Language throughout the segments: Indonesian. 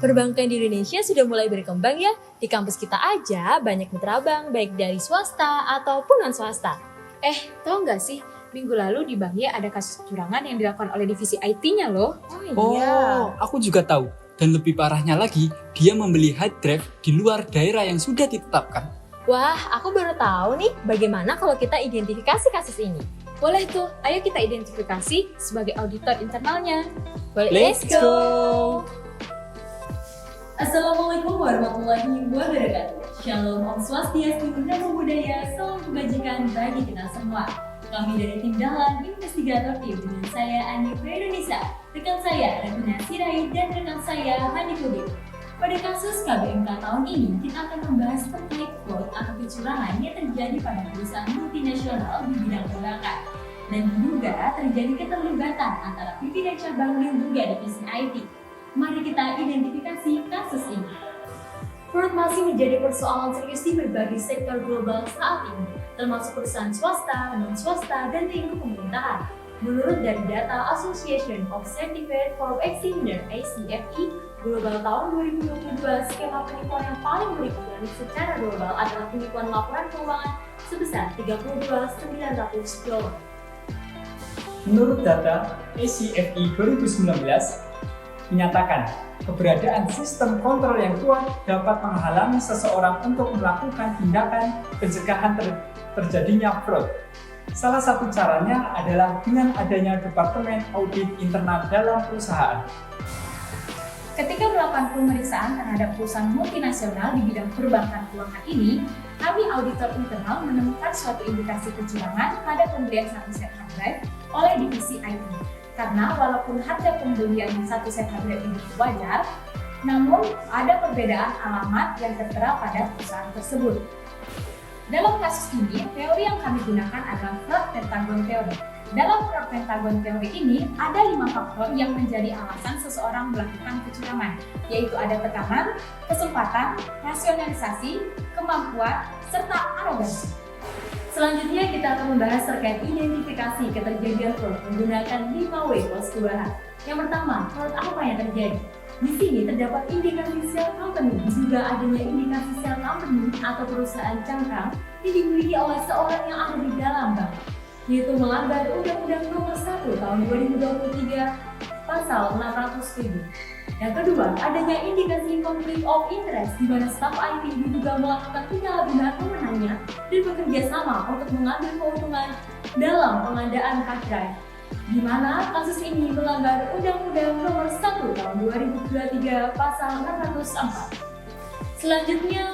Perbankan di Indonesia sudah mulai berkembang ya. Di kampus kita aja banyak mitra bank baik dari swasta ataupun non-swasta. Tahu nggak sih, minggu lalu di Bank Y ada kasus kecurangan yang dilakukan oleh divisi IT-nya loh. Oh, aku juga tahu. Dan lebih parahnya lagi, dia membeli hard drive di luar daerah yang sudah ditetapkan. Wah, aku baru tahu nih bagaimana kalau kita identifikasi kasus ini. Boleh tuh, ayo kita identifikasi sebagai auditor internalnya. Let's go! Assalamualaikum warahmatullahi wabarakatuh. Shalom Om Swastiastu, Namo Buddhaya, salam kebajikan bagi kita semua. Kami dari tim Dahlan Investigator Tim dengan saya Ani Fredonisa, rekan saya Regina Sirait dan rekan saya Hani Kudip. Pada kasus KBMK tahun ini, kita akan membahas terkait fraud atau kecurangan yang terjadi pada perusahaan multinasional di bidang perbankan. Dan diduga terjadi keterlibatan antara pimpinan cabang dan juga divisi IT. Mari kita identifikasi kasus ini. Fraud masih menjadi persoalan serius di berbagai sektor global saat ini, termasuk perusahaan swasta, non-swasta, dan lingkup pemerintahan. Menurut dari data Association of Certified Fraud Examiner (ACFE) Global tahun 2022, skema penipuan yang paling mengerikan secara global adalah penipuan laporan keuangan sebesar $32.900. Menurut data ACFE 2019, menyatakan keberadaan sistem kontrol yang kuat dapat menghalangi seseorang untuk melakukan tindakan pencegahan terjadinya fraud. Salah satu caranya adalah dengan adanya Departemen Audit Internal dalam perusahaan. Ketika melakukan pemeriksaan terhadap perusahaan multinasional di bidang perbankan keuangan ini, kami auditor internal menemukan suatu indikasi kecurangan pada pembelian satu set hard drive oleh divisi IT. Karena walaupun harga pembelian satu set hard drive ini wajar, namun ada perbedaan alamat yang tertera pada perusahaan tersebut. Dalam kasus ini, teori yang kami gunakan adalah fraud pentagon theory. Dalam fraud pentagon theory ini, ada 5 faktor yang menjadi alasan seseorang melakukan kecurangan, yaitu ada tekanan, kesempatan, rasionalisasi, kemampuan, serta arogansi. Selanjutnya kita akan membahas terkait identifikasi keterjadian fraud menggunakan 5W plus 2H. Yang pertama, fraud apa yang terjadi? Di sini terdapat indikasi sel company, juga adanya indikasi sel company atau perusahaan cangkang yang dimiliki oleh seorang yang ada di dalam bank, yaitu melanggar Undang-Undang Nomor 1 Tahun 2023 Pasal 607. Yang kedua, adanya indikasi konflik of interest di mana staf IT diduga melakukan penyalahgunaan wewenangnya dan bekerja sama untuk mengambil keuntungan dalam pengadaan hard drive, di mana kasus ini melanggar Undang-Undang Nomor 1 Tahun 2023 Pasal 604. Selanjutnya,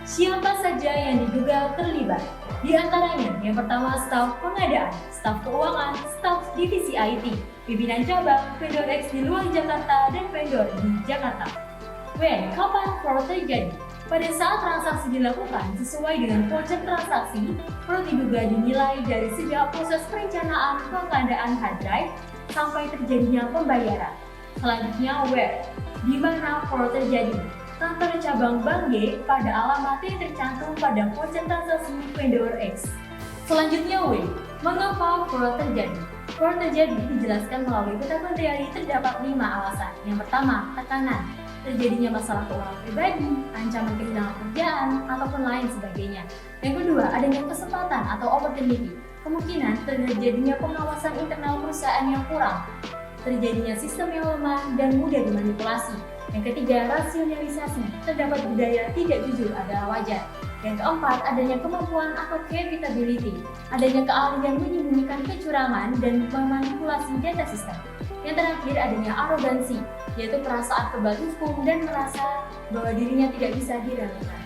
siapa saja yang diduga terlibat? Di antaranya, yang pertama staf pengadaan, staf keuangan, staf divisi IT, pimpinan cabang, vendor X di luar Jakarta, dan vendor di Jakarta. Kapan fraud terjadi? Pada saat transaksi dilakukan sesuai dengan voucher transaksi, fraud diduga dinilai dari sejak proses perencanaan pengadaan hard drive sampai terjadinya pembayaran. Selanjutnya, di mana fraud terjadi? Kantor cabang Bank Y pada alamat yang tercantum pada voucher transaksi vendor X. Selanjutnya, mengapa fraud terjadi? Fraud terjadi dijelaskan melalui petakan teori terdapat 5 alasan. Yang pertama, tekanan. Terjadinya masalah keuangan pribadi, ancaman kehilangan pekerjaan, ataupun lain sebagainya. Yang kedua, adanya kesempatan atau opportunity. Kemungkinan terjadinya pengawasan internal perusahaan yang kurang. Terjadinya sistem yang lemah dan mudah dimanipulasi. Yang ketiga, rasionalisasi. Terdapat budaya tidak jujur adalah wajar. Yang keempat, adanya kemampuan atau capability. Adanya keahlian menyembunyikan kecurangan dan memanipulasi data sistem. Yang terakhir, adanya arogansi, yaitu perasaan kebal hukum dan merasa bahwa dirinya tidak bisa diremehkan.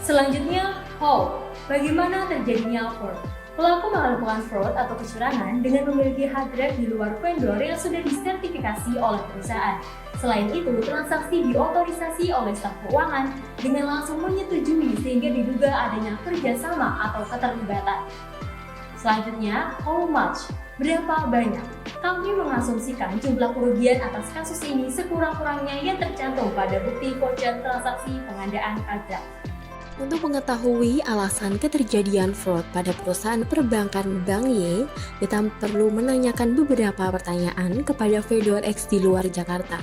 Selanjutnya, how? Bagaimana terjadinya fraud? Pelaku melakukan fraud atau kecurangan dengan memiliki hard drive di luar vendor yang sudah disertifikasi oleh perusahaan. Selain itu, transaksi diotorisasi oleh staf keuangan dengan langsung menyetujui sehingga diduga adanya kerjasama atau keterlibatan. Selanjutnya, how much? Berapa banyak? Kami mengasumsikan jumlah kerugian atas kasus ini sekurang-kurangnya yang tercantum pada bukti voucher transaksi pengadaan hard drive. Untuk mengetahui alasan keterjadian fraud pada perusahaan perbankan Bank Y, kita perlu menanyakan beberapa pertanyaan kepada vendor X di luar Jakarta.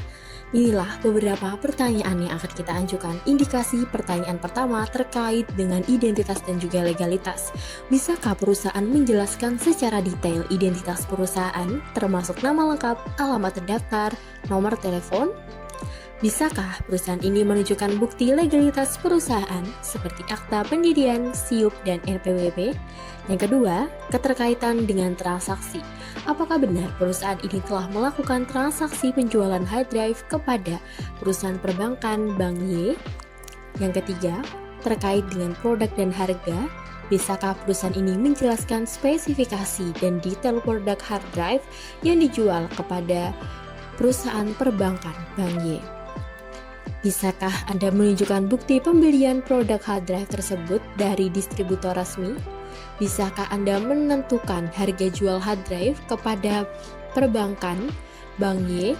Inilah beberapa pertanyaan yang akan kita ajukan. Indikasi pertanyaan pertama terkait dengan identitas dan juga legalitas. Bisakah perusahaan menjelaskan secara detail identitas perusahaan, termasuk nama lengkap, alamat terdaftar, nomor telepon? Bisakah perusahaan ini menunjukkan bukti legalitas perusahaan seperti akta pendirian, SIUP, dan NPWP? Yang kedua, keterkaitan dengan transaksi. Apakah benar perusahaan ini telah melakukan transaksi penjualan hard drive kepada perusahaan perbankan Bank Y? Yang ketiga, terkait dengan produk dan harga. Bisakah perusahaan ini menjelaskan spesifikasi dan detail produk hard drive yang dijual kepada perusahaan perbankan Bank Y? Bisakah Anda menunjukkan bukti pembelian produk hard drive tersebut dari distributor resmi? Bisakah Anda menentukan harga jual hard drive kepada perbankan Bank Y?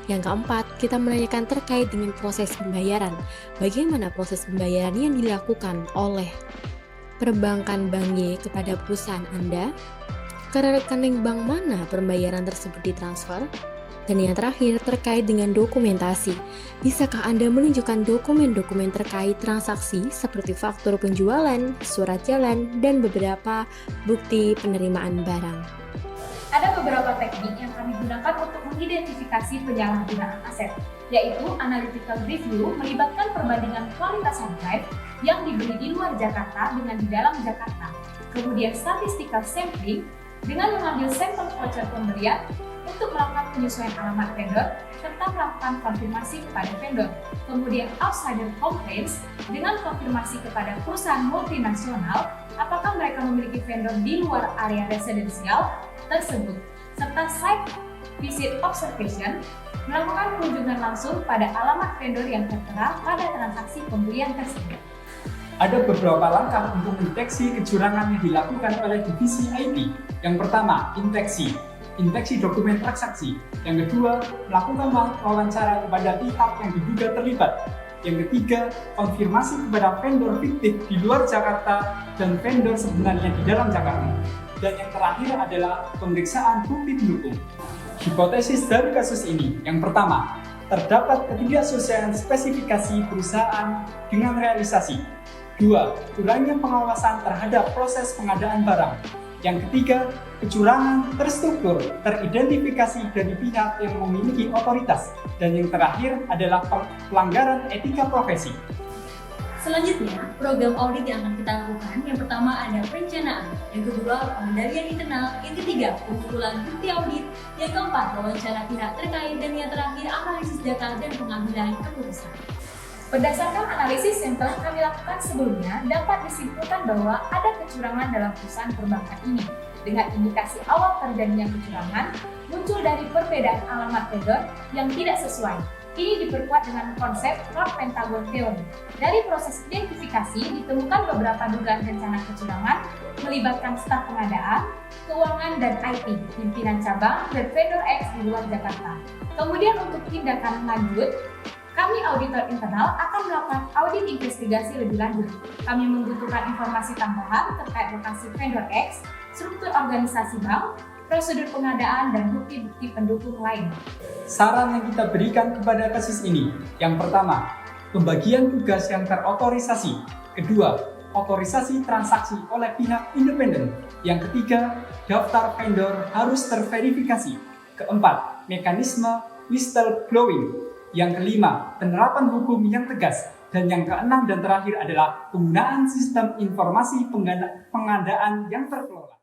Yang keempat, kita menanyakan terkait dengan proses pembayaran. Bagaimana proses pembayaran yang dilakukan oleh perbankan Bank Y kepada perusahaan Anda? Ke rekening bank mana pembayaran tersebut ditransfer? Dan yang terakhir, terkait dengan dokumentasi. Bisakah Anda menunjukkan dokumen-dokumen terkait transaksi seperti faktur penjualan, surat jalan, dan beberapa bukti penerimaan barang? Ada beberapa teknik yang kami gunakan untuk mengidentifikasi penyalahgunaan aset, yaitu analytical review melibatkan perbandingan kualitas hard drive yang dibeli di luar Jakarta dengan di dalam Jakarta. Kemudian statistical sampling dengan mengambil sampel voucher pembelian untuk melakukan penyesuaian alamat vendor serta melakukan konfirmasi kepada vendor. Kemudian outsider complaints dengan konfirmasi kepada perusahaan multinasional apakah mereka memiliki vendor di luar area residensial tersebut, serta site visit observation melakukan kunjungan langsung pada alamat vendor yang tertera pada transaksi pembelian tersebut. Ada beberapa langkah untuk mendeteksi kecurangan yang dilakukan oleh divisi IT. Yang pertama, indeksi dokumen transaksi. Yang kedua, melakukan wawancara kepada pihak yang diduga terlibat. Yang ketiga, konfirmasi kepada vendor fiktif di luar Jakarta dan vendor sebenarnya di dalam Jakarta. Dan yang terakhir adalah pemeriksaan bukti pendukung. Hipotesis dari kasus ini, yang pertama, terdapat ketidaksesuaian spesifikasi perusahaan dengan realisasi. Dua, kurangnya pengawasan terhadap proses pengadaan barang. Yang ketiga, kecurangan terstruktur, teridentifikasi dari pihak yang memiliki otoritas. Dan yang terakhir adalah pelanggaran etika profesi. Selanjutnya, program audit yang akan kita lakukan, yang pertama ada perencanaan, yang kedua pengendalian internal, yang ketiga pengumpulan bukti audit, yang keempat wawancara pihak terkait, dan yang terakhir analisis data dan pengambilan keputusan. Berdasarkan analisis yang telah kami lakukan sebelumnya, dapat disimpulkan bahwa ada kecurangan dalam perusahaan perbankan ini. Dengan indikasi awal terjadinya kecurangan, muncul dari perbedaan alamat vendor yang tidak sesuai. Ini diperkuat dengan konsep North Pentagon Theory. Dari proses identifikasi, ditemukan beberapa dugaan rencana kecurangan melibatkan staf pengadaan, keuangan, dan IT, pimpinan cabang, dan vendor X di luar Jakarta. Kemudian untuk tindakan lanjut, kami auditor internal akan melakukan audit investigasi lebih lanjut. Kami membutuhkan informasi tambahan terkait lokasi vendor X, struktur organisasi bank, prosedur pengadaan, dan bukti-bukti pendukung lain. Saran yang kita berikan kepada kasus ini, yang pertama, pembagian tugas yang terotorisasi. Kedua, otorisasi transaksi oleh pihak independen. Yang ketiga, daftar vendor harus terverifikasi. Keempat, mekanisme whistleblowing. Yang kelima, penerapan hukum yang tegas. Dan yang keenam dan terakhir adalah penggunaan sistem informasi pengadaan yang terkelola.